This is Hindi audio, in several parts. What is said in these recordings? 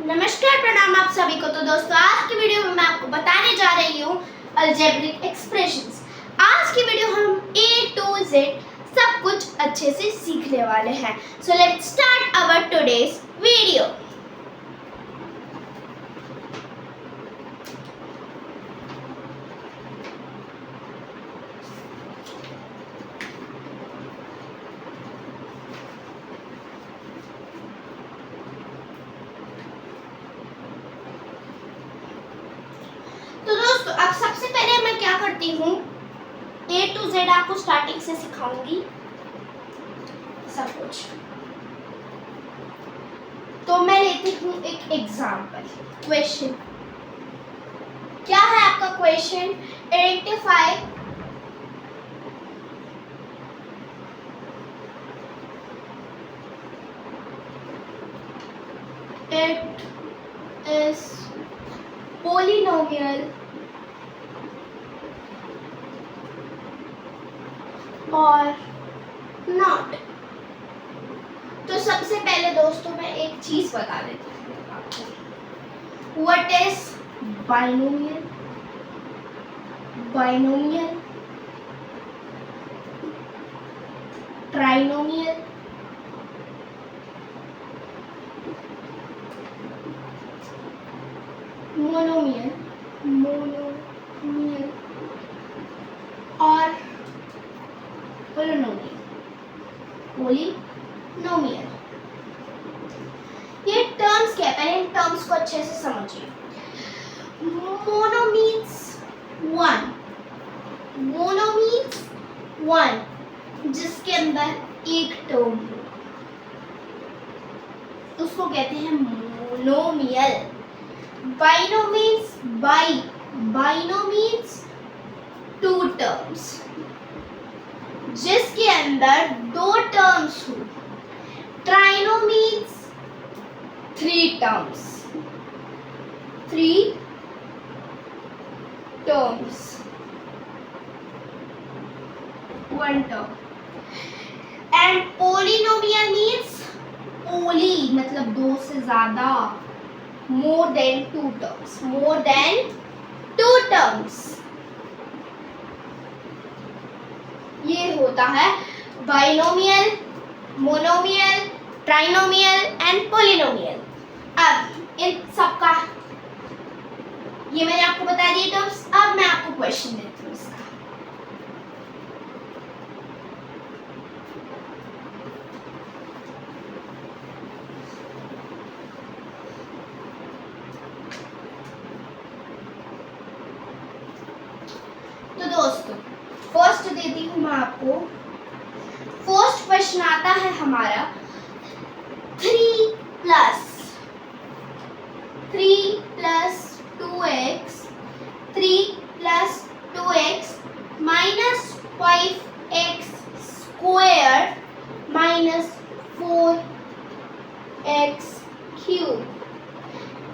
नमस्कार, प्रणाम आप सभी को। तो दोस्तों, आज की वीडियो में मैं आपको बताने जा रही हूँ अलजेब्रिक एक्सप्रेशंस। आज की वीडियो हम A to Z सब कुछ अच्छे से सीखने वाले हैं। So let's start our today's video. तो दोस्तों, अब सबसे पहले मैं क्या करती हूँ, A to Z आपको स्टार्टिंग से सिखाऊंगी सब कुछ। तो मैं लेती हूँ एक एग्जाम्पल क्वेश्चन। क्या है आपका question? Identify it is polynomial or not। तो सबसे पहले दोस्तों मैं एक चीज बता देती हूँ आपको। What is binomial? Binomial, trinomial, monomial, और polynomial। ये टर्म्स क्या है? पहले इन टर्म्स को अच्छे से समझिए। Mono means one, mono means one, जिसके अंदर एक टर्म हो, उसको कहते हैं monomial. Bino means bi, bino means two terms, जिसके अंदर दो टर्म्स हो। Trino means three terms, three terms, one term. And polynomial means poly मतलब दो से ज्यादा, more than two terms, more than two terms. ये होता है binomial, monomial, trinomial and polynomial. अब इन सबका ये मैंने आपको बता दिए टर्म्स। अब मैं आपको क्वेश्चन देती हूँ इसका। तो दोस्तों, फर्स्ट देती हूँ मैं आपको। फर्स्ट क्वेश्चन आता है हमारा 3 plus 2x, 3 plus 2x minus 5x square minus 4x cube,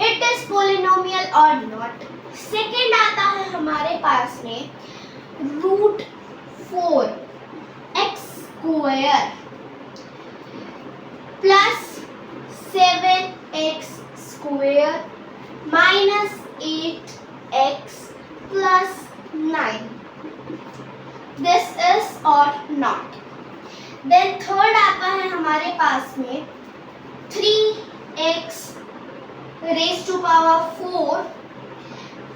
it is polynomial or not. Second आता है हमारे पास में root 4x square plus 7x square minus 8x plus 9, this is or not. Then third आता है हमारे पास में 3x raise to power 4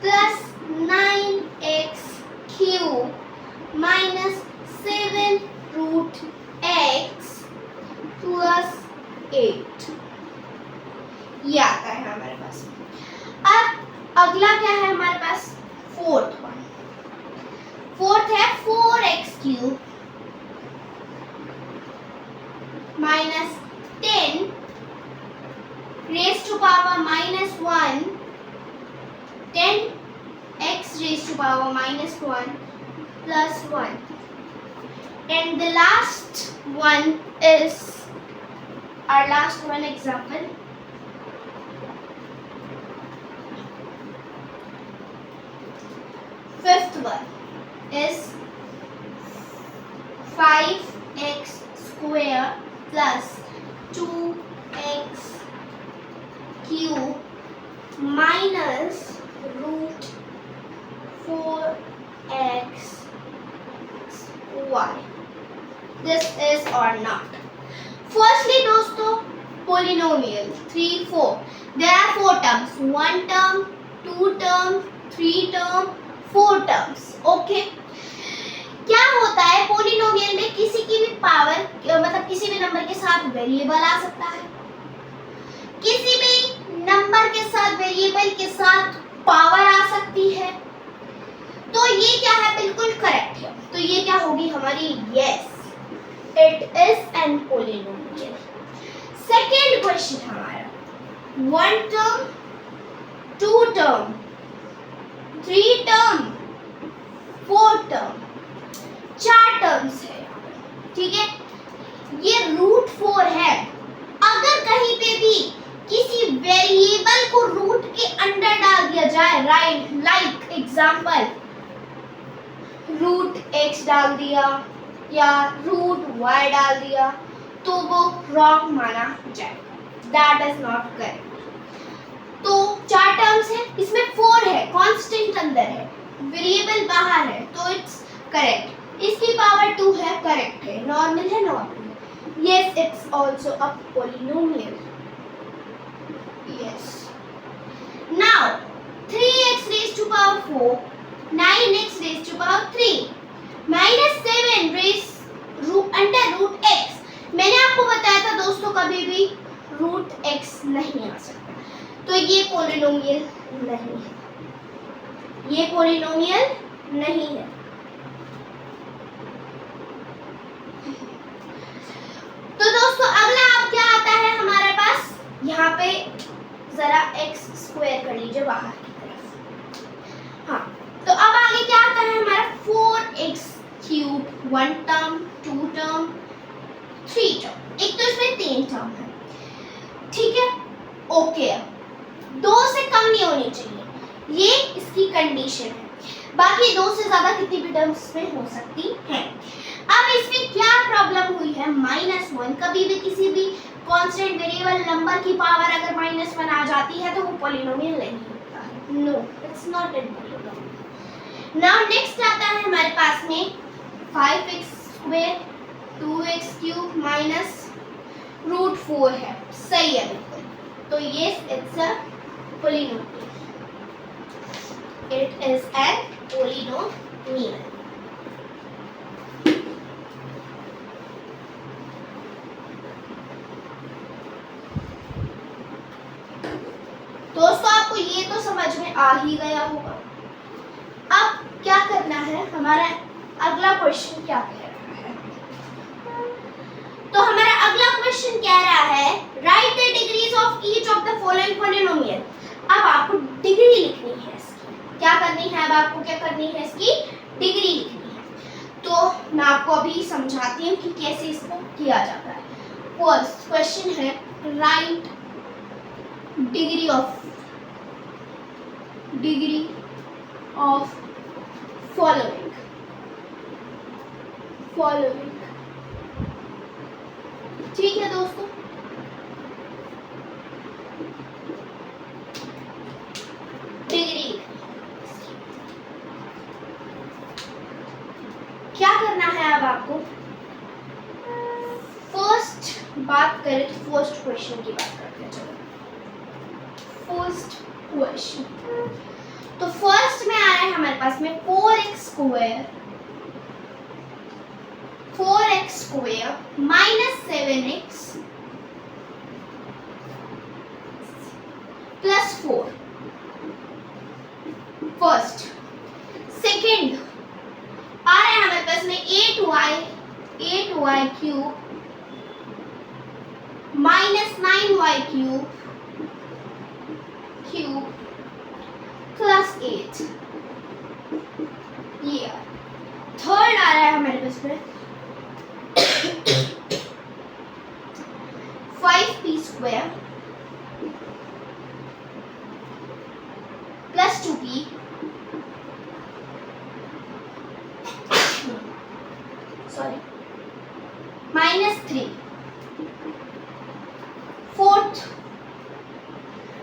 plus 9x cube minus 7 root x plus 8, ये आता है हमारे पास। अब अगला क्या है हमारे पास? Fourth one. फोर्थ है 4x cube minus 10 raise to power minus 1, 10x raised to power minus 1 plus 1. And the last one is our last one example. Fifth one is 5x square plus 2x cube minus root 4x y. This is or not. Firstly दोस्तों, polynomial 3, 4. There are 4 terms. 1 term, 2 term, 3 term, 4 terms. Okay. क्या होता है पोलिनोमियल में, किसी की भी पावर मतलब किसी भी नंबर के साथ वेरिएबल आ सकता है, किसी भी नंबर के साथ वेरिएबल के साथ पावर आ सकती है। तो ये क्या है, बिल्कुल करेक्ट है। तो ये क्या होगी हमारी, yes, it is an polynomial. Second question हमारा 1 term, 2 term, 3 term, 4 term, 4 terms है, ठीक है। ये रूट 4 है। अगर कहीं पे भी किसी वेरिएबल को रूट के अंदर डाल दिया जाए, right, like example root x डाल दिया या रूट y डाल दिया, तो वो रॉन्ग माना जाएगा, दैट इज नॉट करेक्ट। तो 4 टर्म्स है, इसमें 4 है, कांस्टेंट अंदर है, वेरिएबल बाहर है, तो इट्स करेक्ट। इसकी पावर 2 है, करेक्ट है, नॉर्मल है, नॉर्मल है। Yes, it's also a polynomial. Yes. Now 3x raised to power 4, 9x raised to power 3, minus 7 raised under root x. मैंने आपको बताया था दोस्तों, कभी भी रूट x नहीं आ सकता, तो ये पॉलिनोमियल नहीं है, ये पॉलिनोमियल नहीं है। तो दोस्तों अगला अब क्या आता है हमारे पास, यहाँ पे जरा x स्क्वायर कर लीजिए बाहर की तरफ। हाँ, तो अब आगे क्या आता है हमारा 4x cube, 1 term, 2 term, 3 term, एक तो इसमें 3 टर्म है, ठीक है, ओके। 2 से कम नहीं होनी चाहिए, ये इसकी कंडीशन है। बाकी 2 से ज्यादा कितनी भी टर्म्स में हो सकती है। अब इसमें क्या प्रॉब्लम हुई है, -1, कभी भी किसी भी कांस्टेंट वेरिएबल नंबर की पावर अगर -1 आ जाती है तो वो पॉलिनोमियल नहीं होता है, no, it's not a polynomial. Now next आता है हमारे पास में 5x square, 2x cube minus root 4 है, सही है बिल्कुल, तो ये it's a polynomial, it is an polynomial. दोस्तों आपको ये तो समझ में आ ही गया होगा। अब क्या करना है, हमारा अगला क्वेश्चन क्या कह रहा है, तो हमारा अगला क्वेश्चन कह रहा है right the degrees of each of the following polynomial. अब आपको डिग्री लिखनी है इसकी, क्या करनी है, अब आपको क्या करनी है, इसकी डिग्री लिखनी है। तो मैं आपको अभी समझाती हूँ कि कैसे इसको किया जाता है। फर्स्ट क्वेश्चन है राइट डिग्री ऑफ फॉलोइंग, ठीक है दोस्तों। डिग्री क्या करना है अब आपको, फर्स्ट बात करें तो फर्स्ट क्वेश्चन की बात करते हैं। चलो फर्स्ट क्वेश्चन, तो फर्स्ट में आ रहा है हमारे पास में 4x square minus 7x plus 4, first. Second आ रहा है हमारे पास में 8y cube minus 9y cube plus 8, ये थर्ड आ रहा है हमारे पास में 5p square plus 2p minus 3, fourth.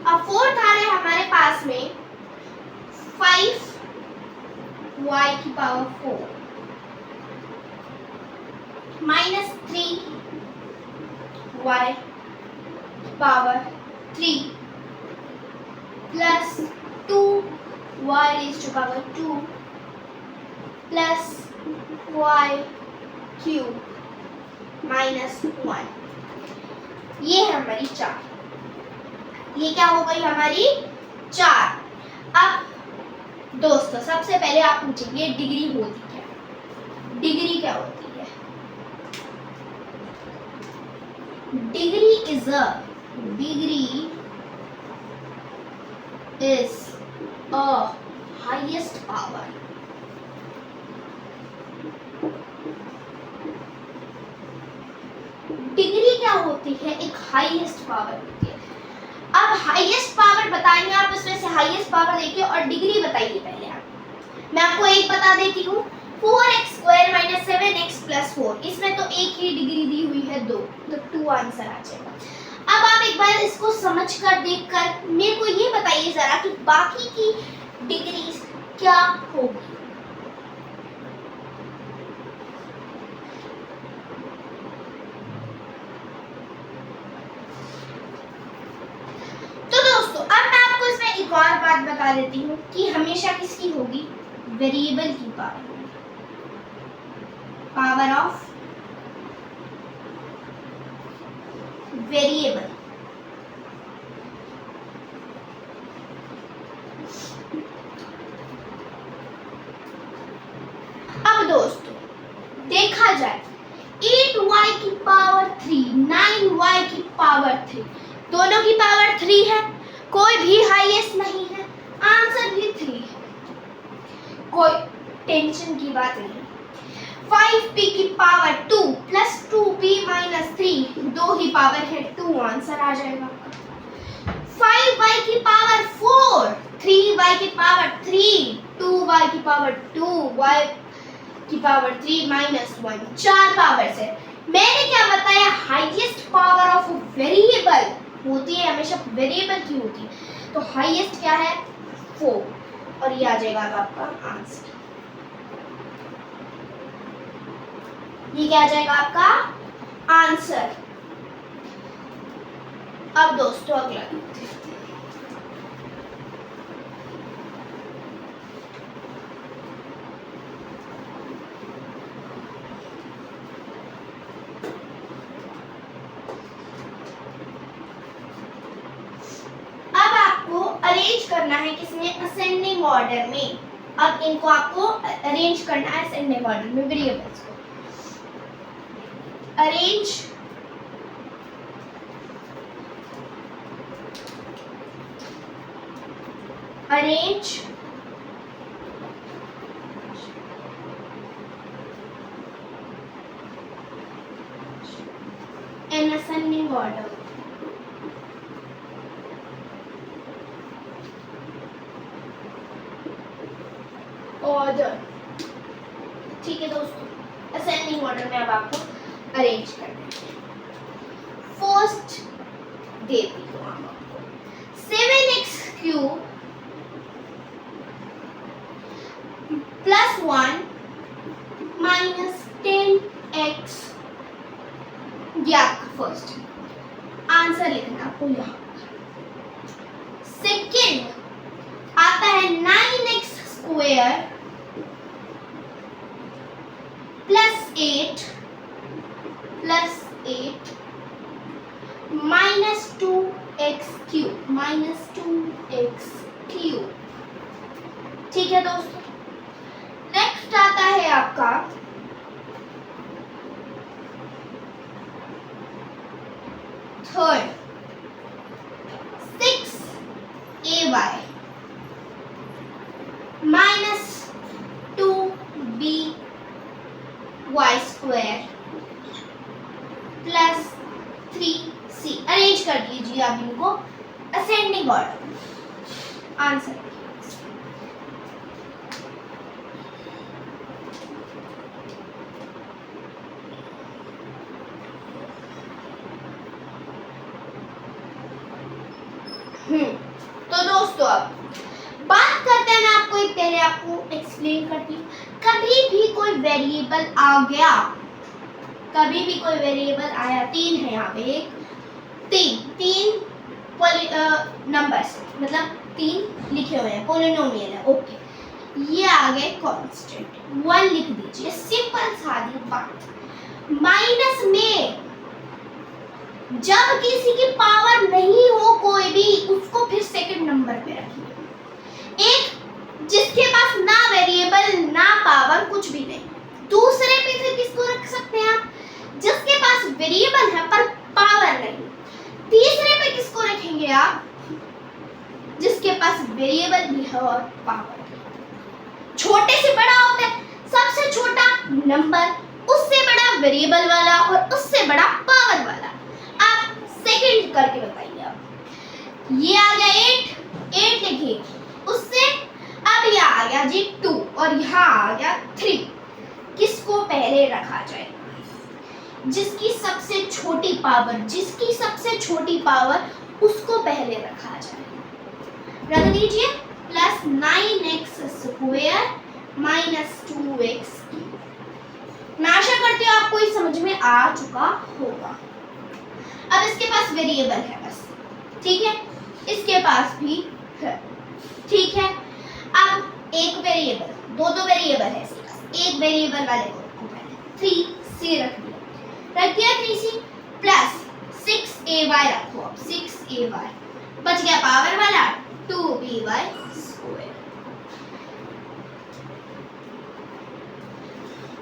अब फोर्थ आ रहा है हमारे लास्ट में 5y की power 4 minus 3y power 3 plus 2y raised to power 2 plus y cube minus 1। ये है हमारी 4। ये क्या हो गई हमारी 4। अब दोस्तों सबसे पहले आप पूछेंगे डिग्री होती क्या? डिग्री क्या होती है? Degree is a highest power. Degree क्या होती है? एक हाईएस्ट पावर होती है। अब हाईएस्ट पावर बताएंगे आप, उसमें से हाईएस्ट पावर देखिए और डिग्री बताइए पहले आप। मैं आपको एक बता देती हूँ, 4x² - 7x + 4, इसमें तो एक ही डिग्री दी हुई है 2, तो 2 आंसर आ जाएगा। अब आप एक बार इसको समझकर देखकर मेरे को ये बताइए जरा कि बाकी की डिग्री क्या होगी। तो दोस्तों अब मैं आपको इसमें एक और बात बता देती हूँ कि हमेशा किसकी होगी? वेरिएबल की पावर, पावर ऑफ वेरिएबल। अब दोस्तों देखा जाए 8y की पावर 3, 9y की पावर 3, दोनों की पावर 3 है, कोई भी हाईएस्ट नहीं है, आंसर भी 3 है, कोई टेंशन की बात नहीं। 5p की पावर 2 प्लस 2p माइनस 3, दो ही पावर है, 2 आंसर आ जाएगा। 5y की पावर 4, 3y की पावर 3, 2y की पावर 2, y की पावर 3 माइनस 1, 4 पावर्स है। मैंने क्या बताया? हाईएस्ट पावर ऑफ वेरिएबल होती है, हमेशा वेरिएबल की होती है, तो हाईएस्ट क्या है? 4, और ये आ जाएगा आपका आंसर। ये क्या आ जाएगा आपका आंसर। अब दोस्तों अगला अरेंज करना है किसमें? असेंडिंग ऑर्डर में। अब इनको आपको अरेंज करना है असेंडिंग ऑर्डर में, वेरिएबल्स को arrange in ascending order। Order, ठीक है दोस्तों, असेंडिंग ऑर्डर में अब आपको अरेंज करना है। फर्स्ट देती हूँ आपको 7x³ + 1 - 10x, ये आपका फर्स्ट आंसर लिखना आपको यहाँ। सेकेंड आता है 9x² + 8 -2x³, ठीक है दोस्तों। नेक्स्ट आता है आपका third 6ay - 2by² + 3c। Arrange कर दीजिए आप इनको असेंडिंग ऑर्डर। आंसर तो दोस्तों अब बात करते हैं, मैं आपको एक पहले आपको एक्सप्लेन करती हूँ। कभी भी कोई वेरिएबल आ गया, कभी भी कोई वेरिएबल आया, 3 है यहाँ पे, तीन नंबर्स, मतलब 3 लिखे हुए हैं, पोलिनोमियल है, ओके। ये आ गए कांस्टेंट, 1 लिख दीजिए, सिंपल सादी बात। माइनस में जब किसी की पावर नहीं हो कोई भी, उसको फिर सेकंड नंबर पे रखिए। एक जिसके पास ना वेरिएबल ना पावर कुछ भी नहीं, दूसरे पे फिर किसको रख सकते हैं आप? जिसके पास वेरिएबल है पर पावर नहीं। तीसरे पे किसको रखेंगे आप? जिसके पास वेरिएबल भी है और पावर भी। छोटे से बड़ा होता है, सबसे छोटा नंबर, उससे बड़ा वेरिएबल वाला और उससे बड़ा पावर वाला। आप सेकंड करके बताइए। आप ये आ गया 8 लिखिए, उससे अब ये आ गया जी 2 और यहाँ आ गया 3। किसको पहले रखा जाए? जिसकी सबसे छोटी पावर उसको पहले रखा जाए। रख दीजिए, plus 9x square minus 2x cube. मैं आशा करती हूँ आपको ये समझ में आ चुका होगा। अब इसके पास वेरिएबल है बस, ठीक है, इसके पास भी है, ठीक है। अब एक वेरिएबल, दो वेरिएबल है इसके पास, एक वेरिएबल वाले को पहले 3c रख दिया 3c प्लस 6ay रखो। अब 6ay बच गया पावर वाला 2by स्क्वायर।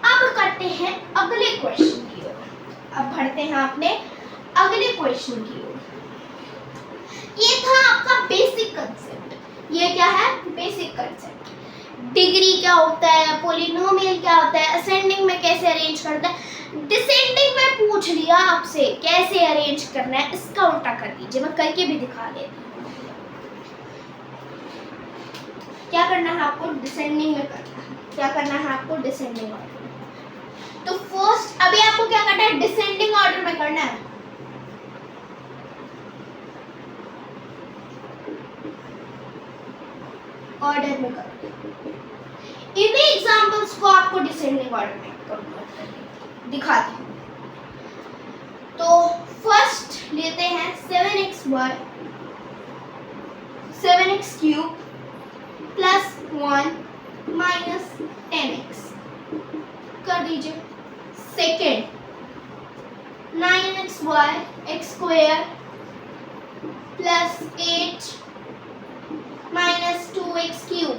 अब करते हैं अगले क्वेश्चन की ओर। अब बढ़ते हैं अपने अगले क्वेश्चन की ओर। ये था आपका बेसिक कंसेप्ट। ये क्या है? Basic concept. डिग्री क्या होता है, पोलिनोमियल क्या होता है, असेंडिंग में कैसे अरेंज करता है, डिसेंडिंग में पूछ लिया आपसे कैसे अरेंज करना है, इसका उल्टा कर दीजिए। मैं करके भी दिखा देती हूँ। क्या करना है आपको? डिसेंडिंग में करना है। क्या करना है आपको? डिसेंडिंग ऑर्डर में। तो फर्स्ट अभी आपको क्या करना है? डिसेंडिंग ऑर्डर में करना है। ऑर्डर में करना है। इन एग्जांपल्स को आपको डिसेंडिंग ऑर्डर में दिखाती हूँ। तो फर्स्ट लेते हैं 7x cube plus 1 minus 10x कर दीजिए। Second 9xy x square plus 8 minus 2x cube,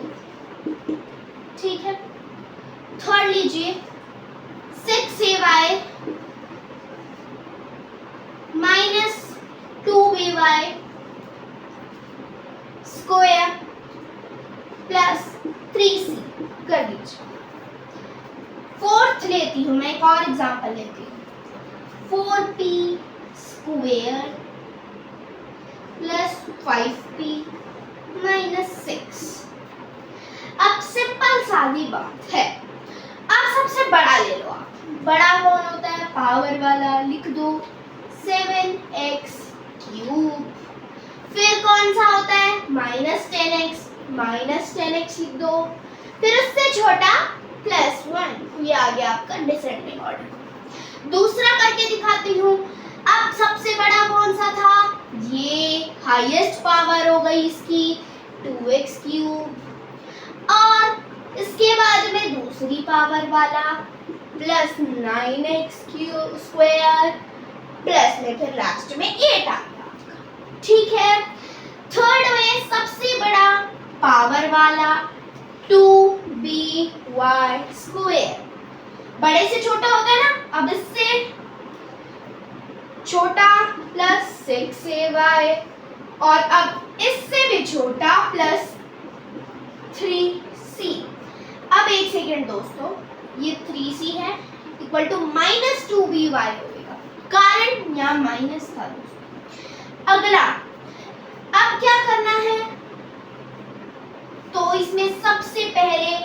ठीक है। थर्ड लीजिए 6ay minus 2by square plus 3c कर दीजिए। फोर्थ लेती हूँ मैं, एक और एग्जांपल लेती हूँ। 4p square plus 5p minus 6। अब सिंपल सादी बात है। अब सबसे बड़ा ले लो आप। बड़ा कौन होता है? पावर वाला। लिख दो 7x क्यूब। फिर कौन सा होता है? माइनस 10x लिख दो। फिर उससे छोटा प्लस 1। ये आ गया आपका डिसेंडिंग ऑर्डर। दूसरा करके दिखाती हूँ। अब सबसे बड़ा कौन सा था? ये हाईएस्ट पावर हो गई इसकी 2x क्यूब, और इसके बाद में दूसरी पावर वाला plus 9x cube square plus में फिर लास्ट में 8 आ गया, ठीक है। थर्ड में सबसे बड़ा पावर वाला 2by स्क्वायर। बड़े से छोटा होता है ना, अब इससे छोटा प्लस 6ay, और अब इससे भी छोटा प्लस 3c। अब एक सेकेंड दोस्तों, ये 3c है इक्वल टू माइनस 2by होगा, कारण यहाँ माइनस था दोस्तों। अगला अब क्या करना है? तो इसमें सबसे पहले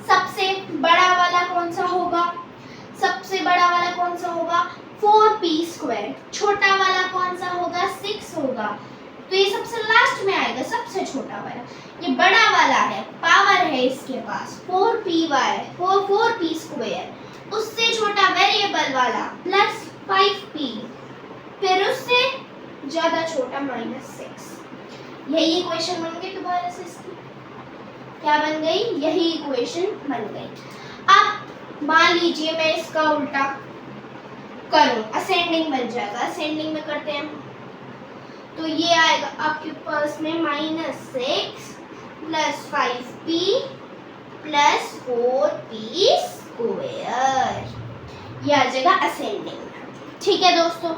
सबसे बड़ा वाला कौन सा होगा? सबसे बड़ा वाला कौन सा होगा? 4p square. छोटा वाला कौन सा होगा? 6 होगा। तो ये सबसे लास्ट में आएगा, सबसे छोटा वाला। ये बड़ा वाला है इसके पास 4p स्क्वायर, उससे छोटा वेरिएबल वाला प्लस 5p, फिर उससे ज्यादा छोटा -6। यही इक्वेशन बन गई दोबारा से इसकी। क्या बन गई? यही इक्वेशन बन गई। अब मान लीजिए मैं इसका उल्टा करूं, असेंडिंग बन जाएगा। असेंडिंग में करते हैं, तो ये आएगा आपके पास में -6 plus 5p plus 4p square, ये आ जाएगा असेंडिंग। ठीक है दोस्तों,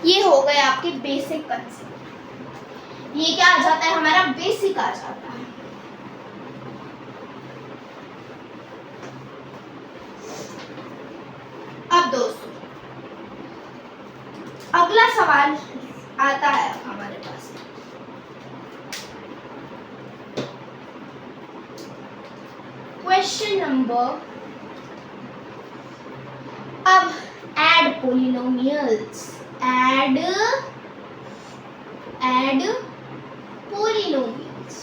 ये हो गए आपके बेसिक कंसेप्ट। ये क्या आ जाता है? हमारा बेसिक आ जाता है। अब दोस्तों अगला सवाल आता है अब हमारे पास। क्वेश्चन नंबर, अब ऐड पोलिनोमियल्स, ऐड पोलिनोमियल्स।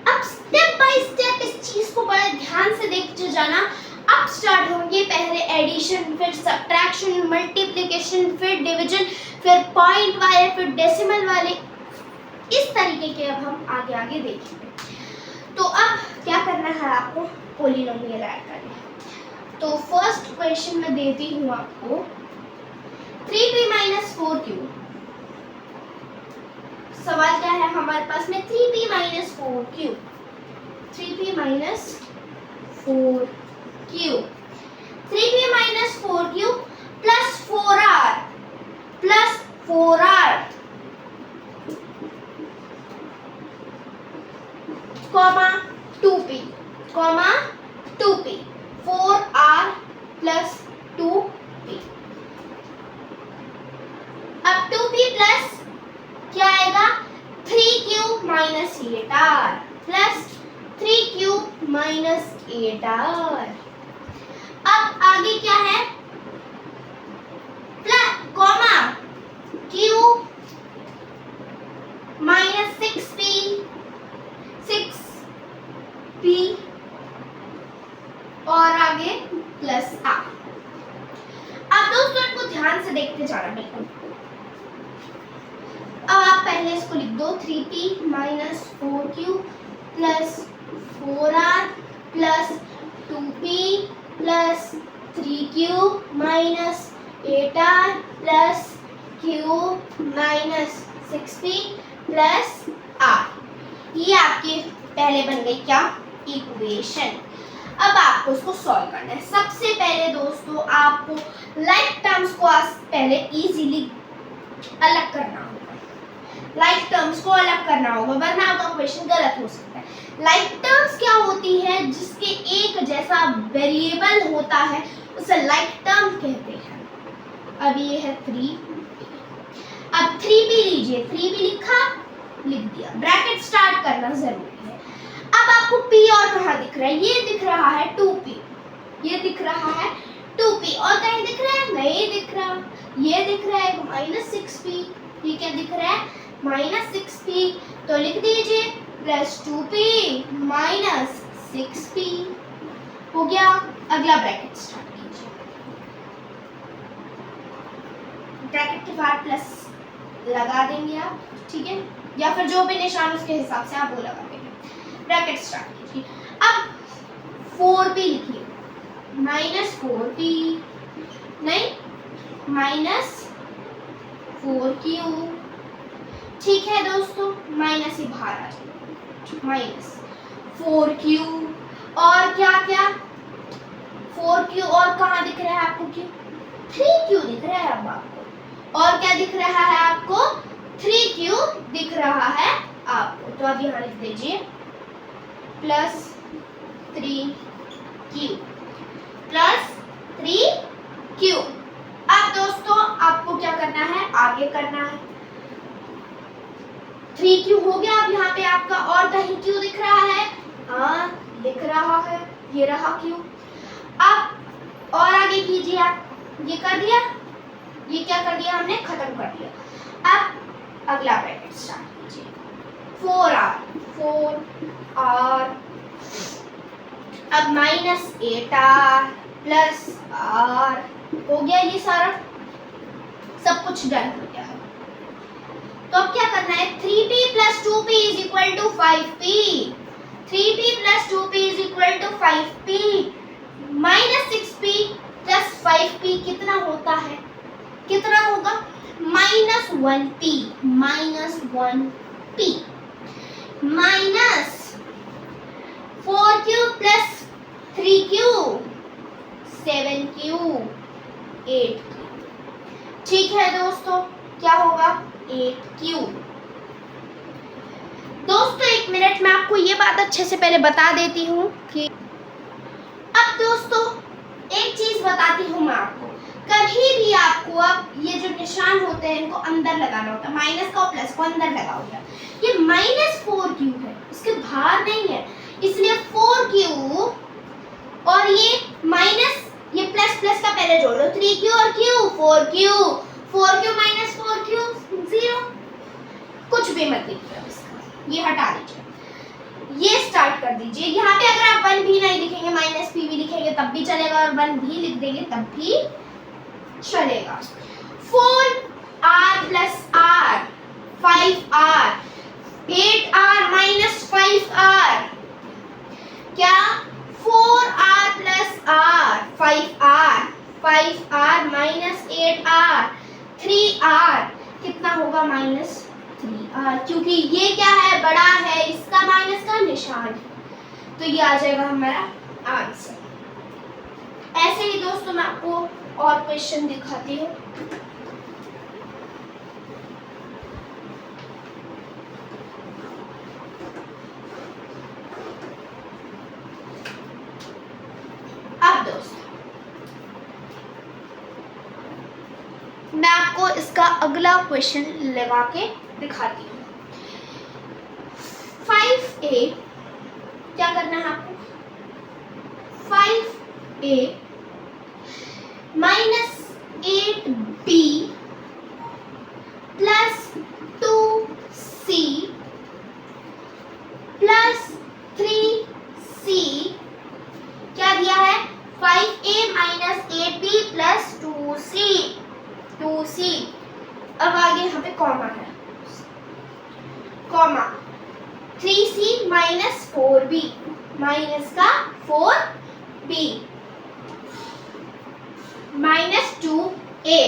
अब स्टेप बाय स्टेप इस चीज को बड़े ध्यान से देखते जाना। अब स्टार्ट होंगे पहले एडिशन, फिर सब्ट्रैक्शन, मल्टीप्लिकेशन, फिर डिवीजन, फिर पॉइंट वाले, फिर डेसिमल वाले। इस तरीके के अब हम आगे आगे देखेंगे। तो अब क्या करना है आपको? पोलिनोमियल ऐड करना है। तो फर्स्ट क्वेश्चन में देती हूँ आपको 3p - 4q। सवाल क्या है हमारे पास में? 3p - 4q, 3p - 4q, 3p - 4q plus 4r comma 2p 4r plus 2p। अब 2p प्लस क्या आएगा? 3q - 8r plus 3q - 8r। अब आगे क्या है? प्लस कॉमा q -6p और आगे प्लस r। अब दोस्तों इनको ध्यान से देखते जाना बिल्कुल। अब आप पहले इसको लिख दो 3p - 4q plus 4r plus 2p plus 3q - 8r plus q - 6p plus r। ये आपके पहले बन गई क्या? इक्वेशन। अब आपको उसको सॉल्व करना है। सबसे पहले दोस्तों आपको लाइक टर्म्स को पहले इजीली अलग करना होगा। लाइक टर्म्स को अलग करना होगा, वरना आपका क्वेश्चन गलत हो सकता है। लाइक टर्म्स क्या होती है? जिसके एक जैसा वेरिएबल होता है उसे लाइक टर्म कहते हैं। अब ये है 3। अब 3p लीजिए, 3p लिख दिया, ब्रैकेट स्टार्ट करना जरूरी है। अब आपको p और कहाँ दिख रहा है? ये दिख रहा है 2p, ये दिख रहा है 2p, और कहीं दिख रहा है? नहीं दिख रहा। ये दिख रहा है -6p, ये क्या दिख रहा है? -6p। तो लिख दीजिए प्लस 2p - 6p। हो गया। अगला ब्रैकेट स्टार्ट कीजिए, ब्रैकेट के बाद प्लस लगा देंगे आप, ठीक है, या फिर जो भी निशान उसके हिसाब से आप वो लगा देंगे। ब्रैकेट स्टार्ट कीजिए। अब 4p लिखिए, -4p नहीं -4q। ठीक है दोस्तों, माइनस ही बाहर आ जाए, -4q और क्या 4q और कहाँ दिख रहा है आपको? q 3q दिख रहा है अब आपको, और क्या दिख रहा है आपको? 3q दिख रहा है आपको। तो अब यहाँ लिख दीजिए प्लस 3q प्लस 3q। अब दोस्तों आपको क्या करना है? आगे करना है। 3q हो गया। अब यहाँ पे आपका और कहीं q दिख रहा है? हाँ दिख रहा है, ये रहा q। अब और आगे कीजिए आप, ये कर दिया, ये क्या कर दिया हमने, खत्म कर दिया। अब अगला ब्रैकेट स्टार्ट कीजिए, 4r अब -8r प्लस r हो गया, ये सारा सब कुछ डन हो गया है। तो अब क्या करना है, 3p plus 2p is equal to 5p, 3p plus 2p is equal to 5p, minus 6p plus 5p कितना होता है, कितना होगा, -1p, minus 1p, minus 4q plus 3q 7q 8q। ठीक है दोस्तों, क्या होगा, 8q। दोस्तों 1 मिनट में आपको ये बात अच्छे से पहले बता देती हूँ कि अब दोस्तों एक चीज बताती हूँ मैं आपको, कभी भी आपको अब ये जो निशान होते हैं इनको अंदर लगाना होता है, माइनस का और प्लस को अंदर लगाओगे। ये -4q है, इसके बाहर नहीं है, इसलिए 4q और ये माइनस, ये प्लस प्लस का पहले जोड़ो, 3q और q, 4q minus 4q 0, कुछ भी मत लिखिए, ये हटा दीजिए, ये स्टार्ट कर दीजिए। यहाँ पे अगर आप 1 भी नहीं लिखेंगे, -p भी लिखेंगे तब भी चलेगा, और 1 भी लिख देंगे तब भी चलेगा। 4r plus r 5r, 8r minus 5r, क्या, 4r plus r 5r, 5r minus 8r 3r, कितना होगा, -3r, क्योंकि ये क्या है, बड़ा है, इसका माइनस का निशान है, तो ये आ जाएगा हमारा आंसर। ऐसे ही दोस्तों मैं आपको और क्वेश्चन दिखाती हूँ। अब दोस्तों मैं आपको इसका अगला क्वेश्चन लगा के दिखाती हूँ। 5a, क्या करना है आपको, 5a minus 8b plus 2c plus 3c, क्या दिया है, 5a minus 8b plus 2c। अब आगे यहाँ पे कॉमा है, comma 3c minus 4b, minus का 4b minus 2a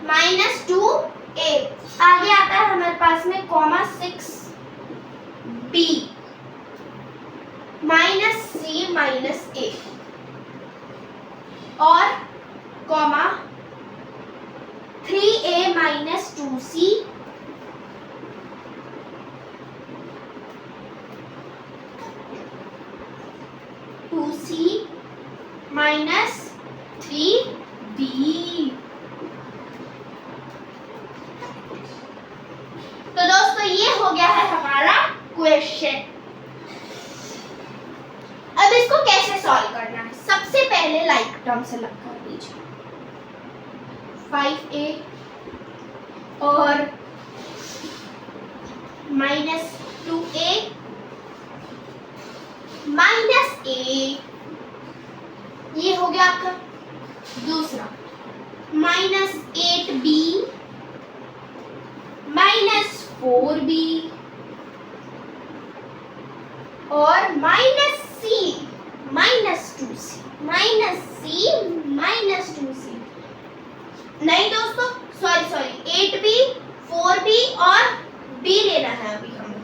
minus 2a, आगे आता है हमारे पास में comma 6b minus c minus a और comma 3a minus 2c minus 3b। तो दोस्तों ये हो गया है हमारा क्वेश्चन। अब इसको कैसे सॉल्व करना है, सबसे पहले लाइक टर्म से लग कर दीजिए, 5a और -2a minus a, ये हो गया आपका दूसरा, -8b -4b और -c -2c नहीं दोस्तों, सॉरी 8b 4b और b लेना है, अभी हमें,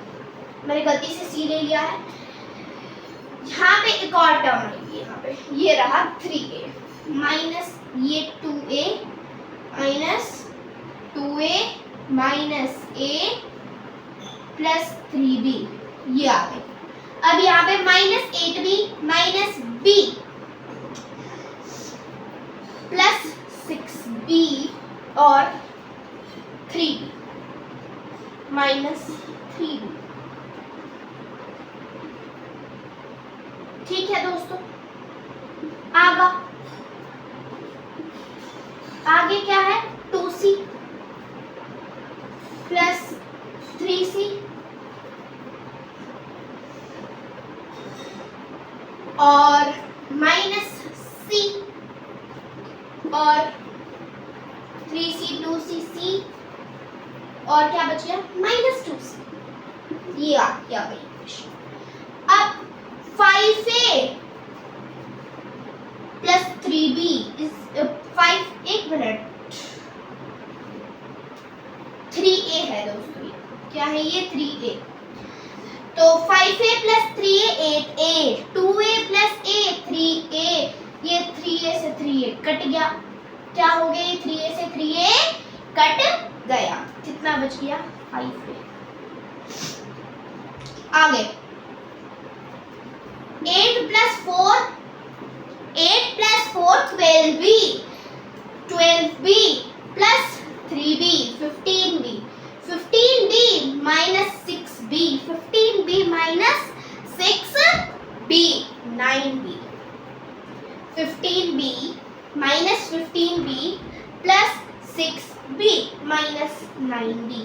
मैंने गलती से c ले लिया है। यहाँ पे एक और टर्म है, यहाँ पे ये रहा 3a माइनस ये 2a minus a plus 3b, ये आ गई। अब यहाँ पे -8b minus b plus 6b और 3b माइनस 3b। ठीक है दोस्तों, आगा आगे क्या है 2c प्लस 3c और माइनस c और 3c 2c c और क्या बच गया माइनस 2c। ये आ गया भाई इक्वेशन। अब 5a प्लस 3b इज 5 एक मिनट 3a है दोस्तों, क्या है ये 3a, तो 5a plus 3a 8a, 2a plus a 3a, ये 3a से 3a कट गया, क्या हो गया ये 3a से 3a कट गया, कितना बच गया 5a। आगे 8 plus 4 12b, 12b plus 3b 15b, 15b minus 6b, 15b minus 6b 9b, 15b minus 15b plus 6b minus 9b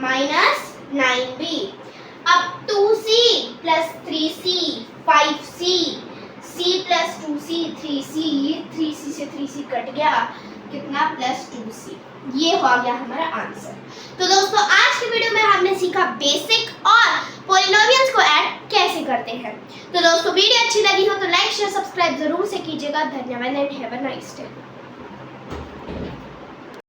minus 9b। अब 2c plus 3c 5c, c plus 2c 3c, ये 3c से 3c कट गया, कितना प्लस 2c, ये हो गया हमारा आंसर। तो दोस्तों आज की वीडियो में हमने सीखा बेसिक और पॉलिनोमियल्स को ऐड कैसे करते हैं। तो दोस्तों वीडियो अच्छी लगी हो तो लाइक शेयर सब्सक्राइब जरूर से कीजिएगा। धन्यवाद and have a nice day.